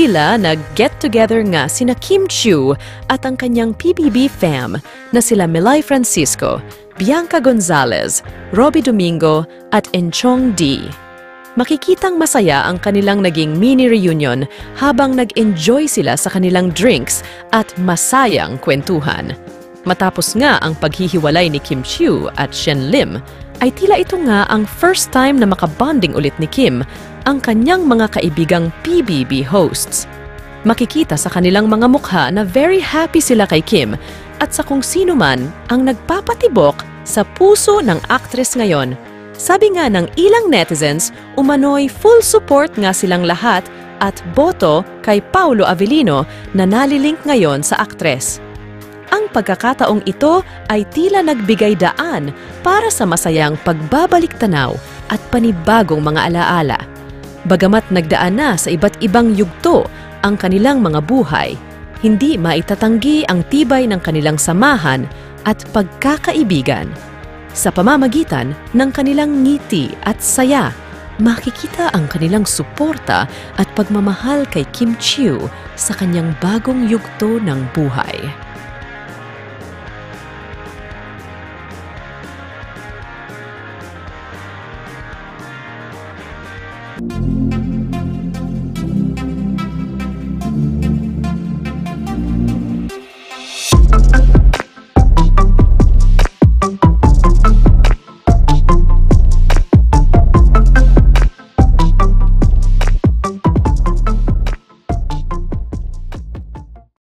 tila nag-get-together nga sina Kim Chiu at ang kanyang PBB fam na sila Melay Francisco, Bianca Gonzalez, Robbie Domingo at Enchong D. Makikitang masaya ang kanilang naging mini reunion habang nag-enjoy sila sa kanilang drinks at masayang kwentuhan. Matapos nga ang paghihiwalay ni Kim Chiu at Shen Lim, ay tila ito nga ang first time na makabonding ulit ni Kim ang kanyang mga kaibigang PBB hosts. Makikita sa kanilang mga mukha na very happy sila kay Kim at sa kung sino man ang nagpapatibok sa puso ng actress ngayon. Sabi nga ng ilang netizens, umano'y full support nga silang lahat at boto kay Paulo Avellino na nalilink ngayon sa actress. Ang pagkakataong ito ay tila nagbigay daan para sa masayang pagbabalik-tanaw at panibagong mga alaala. Bagamat nagdaan na sa iba't ibang yugto ang kanilang mga buhay, hindi maitatanggi ang tibay ng kanilang samahan at pagkakaibigan. Sa pamamagitan ng kanilang ngiti at saya, makikita ang kanilang suporta at pagmamahal kay Kim Chiu sa kanyang bagong yugto ng buhay.